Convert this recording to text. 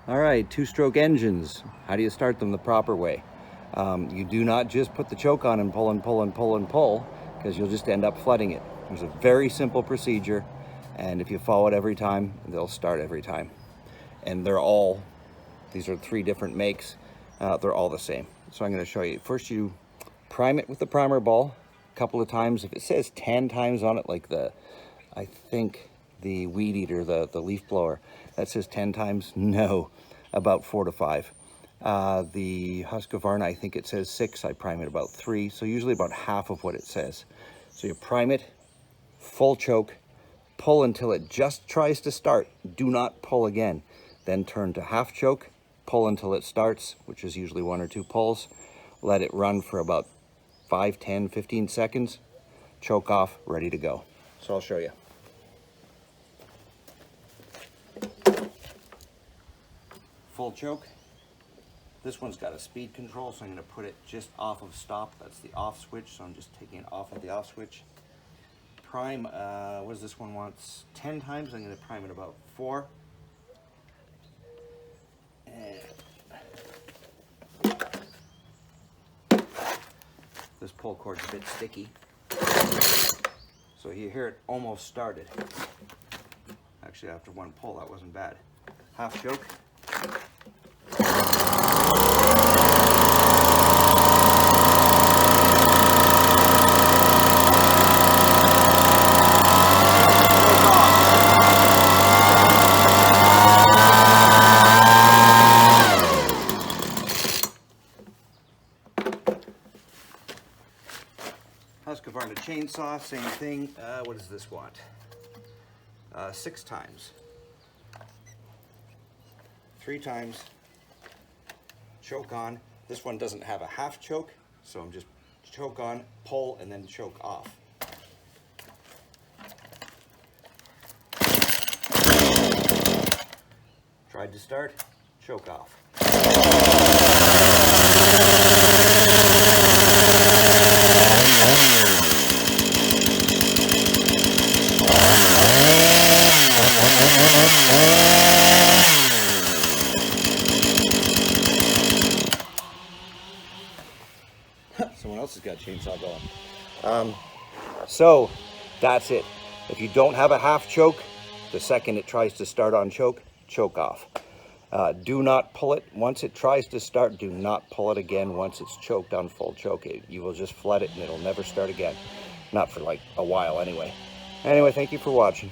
All right, two-stroke engines. How do you start them the proper way? You do not just put the choke on and pull and pull and pull and pull, because you'll just end up flooding it. There's a very simple procedure, and if you follow it every time, they'll start every time. And these are 3 different makes, they're all the same. So I'm going to show you. First, you prime it with the primer ball a couple of times. If it says 10 times on it, like I think the weed eater, the leaf blower, that says 10 times. No, about 4 to 5. The Husqvarna, I think it says 6. I prime it about 3, so usually about half of what it says. So you prime it, full choke, pull until it just tries to start. Do not pull again. Then turn to half choke, pull until it starts, which is usually 1 or 2 pulls. Let it run for about 5, 10, 15 seconds. Choke off, ready to go. So I'll show you. Full choke. This one's got a speed control, so I'm going to put it just off of stop. That's the off switch, so I'm just taking it off of the off switch. Prime, what does this one want? 10 times. I'm going to prime it about 4. And this pull cord's a bit sticky, so you hear it almost started. Actually, after 1 pull, that wasn't bad. Half choke. Husqvarna chainsaw, same thing. What does this want? 6 times. 3 times. Choke on. This one doesn't have a half choke, so I'm just choke on, pull, and then choke off. Tried to start, choke off. Someone else has got a chainsaw going. So that's it. If you don't have a half choke, the second it tries to start on choke, choke off. Do not pull it. Once it tries to start, do not pull it again once it's choked on full choke. You will just flood it and it'll never start again. Not for like a while anyway. Anyway, thank you for watching.